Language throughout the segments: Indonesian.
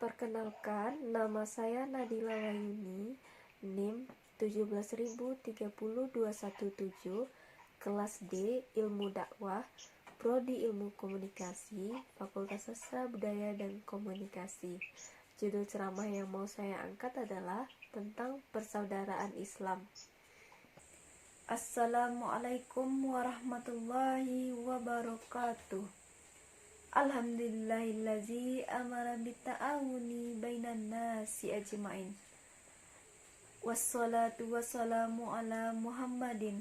Perkenalkan, nama saya Nadila Wayuni, NIM 17030-217, kelas D, Ilmu Dakwah, Prodi Ilmu Komunikasi, Fakultas Sastra Budaya dan Komunikasi. Judul ceramah yang mau saya angkat adalah tentang persaudaraan Islam. Assalamualaikum warahmatullahi wabarakatuh. Alhamdulillahillazi amara bitta'awuni bainan nasi ajma'in. Wassalatu wassalamu ala Muhammadin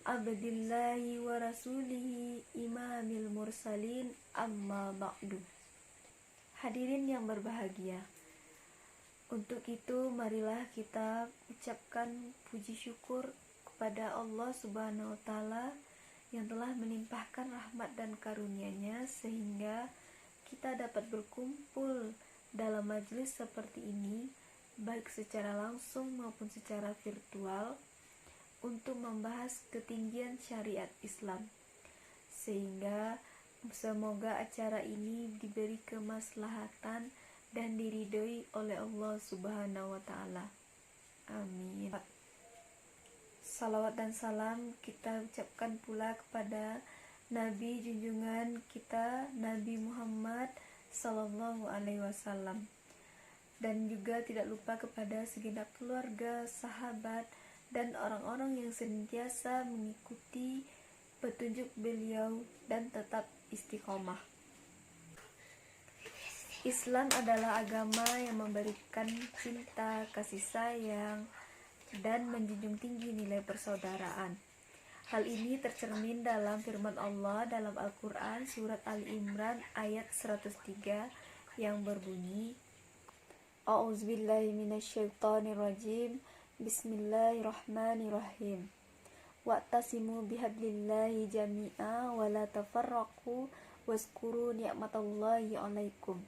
abdillahi wa rasulihi imamil mursalin, amma ba'du. Hadirin yang berbahagia, untuk itu marilah kita ucapkan puji syukur kepada Allah Subhanahu wa Ta'ala yang telah melimpahkan rahmat dan karunia-Nya sehingga kita dapat berkumpul dalam majelis seperti ini, baik secara langsung maupun secara virtual, untuk membahas ketinggian syariat Islam, sehingga semoga acara ini diberi kemaslahatan dan diridhoi oleh Allah Subhanahu wa Ta'ala. Amin. Salawat dan salam kita ucapkan pula kepada Nabi junjungan kita, Nabi Muhammad Sallallahu Alaihi Wasallam, dan juga tidak lupa kepada segenap keluarga, sahabat, dan orang-orang yang senantiasa mengikuti petunjuk beliau dan tetap istiqomah. Islam adalah agama yang memberikan cinta, kasih sayang, dan menjunjung tinggi nilai persaudaraan. Hal ini tercermin dalam firman Allah dalam Al-Quran surat Ali Imran ayat 103 yang berbunyi, A'udzubillahi minasyaitonirrajim, Bismillahirrahmanirrahim. Wa'tasimu bihablillahi jami'a wa la tafarraqu waskuru ni'matallahi 'alaikum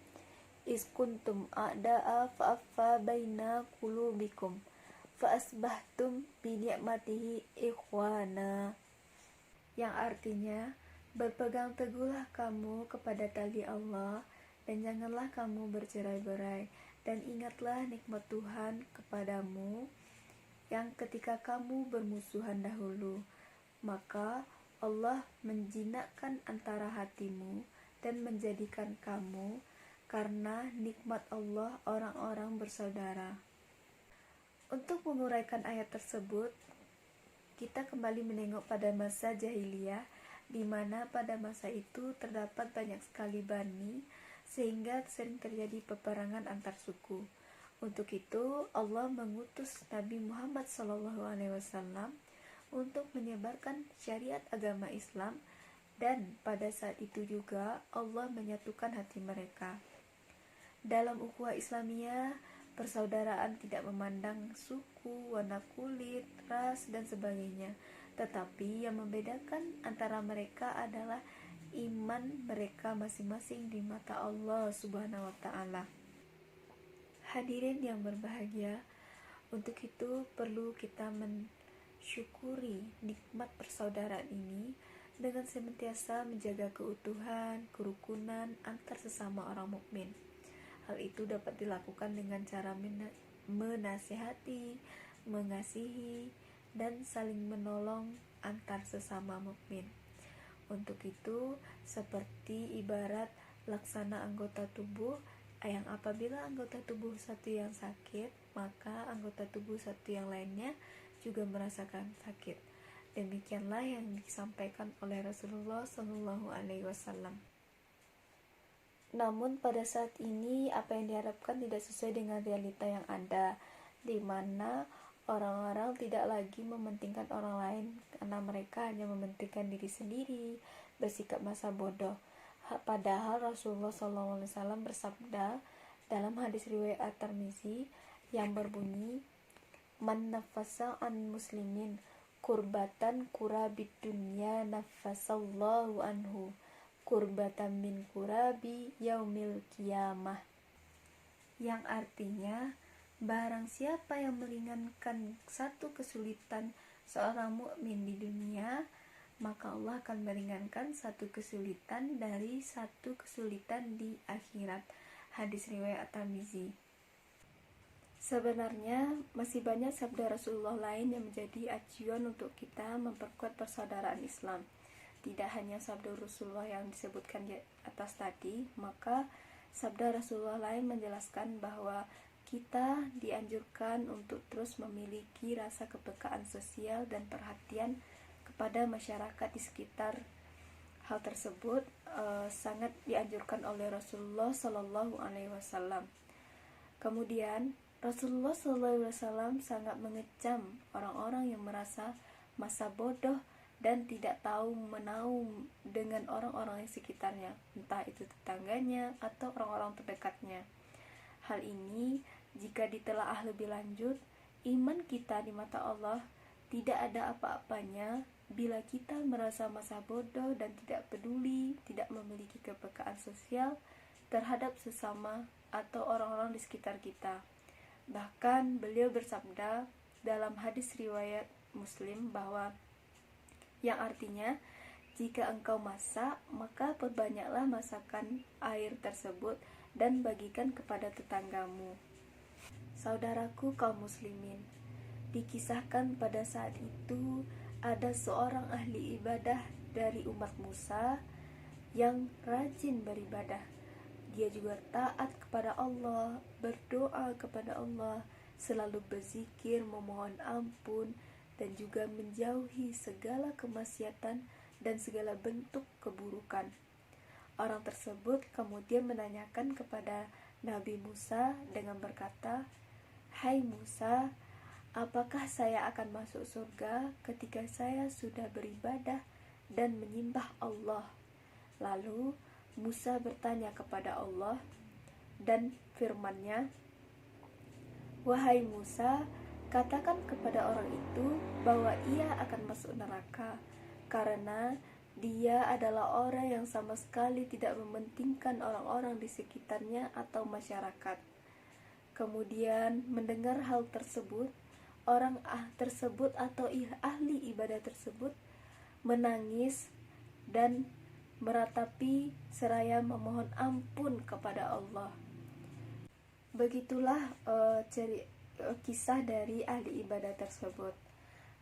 iz kuntum a'da'a fa'affa baina qulubikum fa'asbahtum bi ni'matihi ikhwana, yang artinya, berpegang teguhlah kamu kepada tali Allah dan janganlah kamu bercerai-berai, dan ingatlah nikmat Tuhan kepadamu yang ketika kamu bermusuhan dahulu, maka Allah menjinakkan antara hatimu dan menjadikan kamu karena nikmat Allah orang-orang bersaudara. Untuk menguraikan ayat tersebut, kita kembali menengok pada masa jahiliyah, di mana pada masa itu terdapat banyak sekali bani, sehingga sering terjadi peperangan antar suku. Untuk itu, Allah mengutus Nabi Muhammad SAW untuk menyebarkan syariat agama Islam, dan pada saat itu juga Allah menyatukan hati mereka. Dalam ukhuwah Islamiyah, persaudaraan tidak memandang suku, warna kulit, ras, dan sebagainya, tetapi yang membedakan antara mereka adalah iman mereka masing-masing di mata Allah Subhanahu wa Ta'ala. Hadirin yang berbahagia, untuk itu perlu kita mensyukuri nikmat persaudaraan ini dengan senantiasa menjaga keutuhan, kerukunan antar sesama orang mukmin. Hal itu dapat dilakukan dengan cara menasihati, mengasihi, dan saling menolong antar sesama mukmin. Untuk itu, seperti ibarat laksana anggota tubuh, yang apabila anggota tubuh satu yang sakit, maka anggota tubuh satu yang lainnya juga merasakan sakit. Demikianlah yang disampaikan oleh Rasulullah SAW. Namun pada saat ini apa yang diharapkan tidak sesuai dengan realita yang ada, di mana orang-orang tidak lagi mementingkan orang lain karena mereka hanya mementingkan diri sendiri, bersikap masa bodoh. Padahal Rasulullah SAW bersabda dalam hadis riwayat At-Tirmizi yang berbunyi, Man nafasa an muslimin kurbatan kurabid dunya nafasallahu anhu kurbatan min kurabi yaumil qiyamah, yang artinya, barang siapa yang meringankan satu kesulitan seorang mukmin di dunia, maka Allah akan meringankan satu kesulitan dari satu kesulitan di akhirat. Hadis riwayat At-Tirmizi. Sebenarnya masih banyak sabda Rasulullah lain yang menjadi acuan untuk kita memperkuat persaudaraan Islam. Tidak hanya sabda Rasulullah yang disebutkan di atas tadi, maka sabda Rasulullah lain menjelaskan bahwa kita dianjurkan untuk terus memiliki rasa kepekaan sosial dan perhatian kepada masyarakat di sekitar. Hal tersebut sangat dianjurkan oleh Rasulullah Shallallahu Alaihi Wasallam. Kemudian Rasulullah Shallallahu Alaihi Wasallam sangat mengecam orang-orang yang merasa masa bodoh dan tidak tahu menahu dengan orang-orang di sekitarnya, entah itu tetangganya atau orang-orang terdekatnya. Hal ini jika ditelaah lebih lanjut, iman kita di mata Allah tidak ada apa-apanya bila kita merasa masa bodoh dan tidak peduli, tidak memiliki kepekaan sosial terhadap sesama atau orang-orang di sekitar kita. Bahkan beliau bersabda dalam hadis riwayat Muslim bahwa yang artinya, jika engkau masak, maka perbanyaklah masakan air tersebut dan bagikan kepada tetanggamu. Saudaraku kaum muslimin, dikisahkan pada saat itu ada seorang ahli ibadah dari umat Musa yang rajin beribadah. Dia juga taat kepada Allah, berdoa kepada Allah, selalu berzikir, memohon ampun, dan juga menjauhi segala kemaksiatan dan segala bentuk keburukan. Orang tersebut kemudian menanyakan kepada Nabi Musa dengan berkata, "Hai Musa, apakah saya akan masuk surga ketika saya sudah beribadah dan menyembah Allah?" Lalu Musa bertanya kepada Allah dan firman-Nya, "Wahai Musa, katakan kepada orang itu bahwa ia akan masuk neraka karena dia adalah orang yang sama sekali tidak mementingkan orang-orang di sekitarnya atau masyarakat." Kemudian mendengar hal tersebut, orang tersebut atau ahli ibadah tersebut menangis dan meratapi seraya memohon ampun kepada Allah. Begitulah kisah dari ahli ibadah tersebut.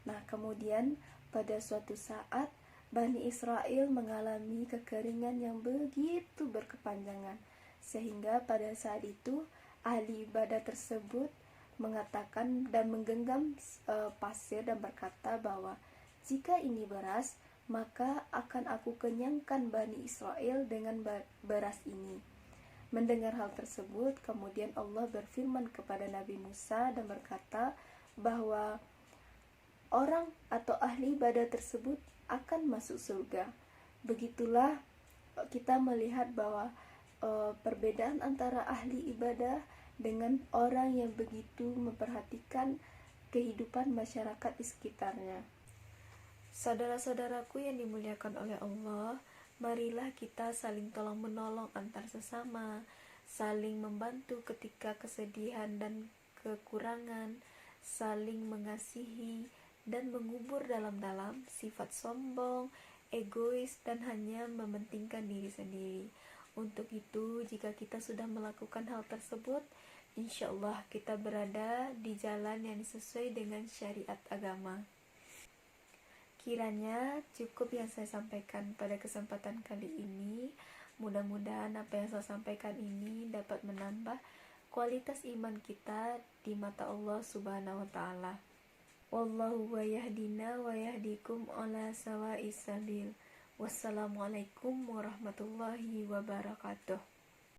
Nah, kemudian pada suatu saat Bani Israel mengalami kekeringan yang begitu berkepanjangan, sehingga pada saat itu ahli ibadah tersebut mengatakan dan menggenggam pasir dan berkata bahwa jika ini beras, maka akan aku kenyangkan Bani Israel dengan beras ini. Mendengar hal tersebut, kemudian Allah berfirman kepada Nabi Musa dan berkata bahwa orang atau ahli ibadah tersebut akan masuk surga. Begitulah kita melihat bahwa perbedaan antara ahli ibadah dengan orang yang begitu memperhatikan kehidupan masyarakat di sekitarnya. Saudara-saudaraku yang dimuliakan oleh Allah, marilah kita saling tolong-menolong antar sesama, saling membantu ketika kesedihan dan kekurangan, saling mengasihi dan mengubur dalam-dalam sifat sombong, egois, dan hanya mementingkan diri sendiri. Untuk itu, jika kita sudah melakukan hal tersebut, insya Allah kita berada di jalan yang sesuai dengan syariat agama. Kiranya cukup yang saya sampaikan pada kesempatan kali ini. Mudah-mudahan apa yang saya sampaikan ini dapat menambah kualitas iman kita di mata Allah Subhanahu wa Ta'ala. Wallahu wa yahdina wa yahdikum ala sawa'is sabil. Wassalamualaikum warahmatullahi wabarakatuh.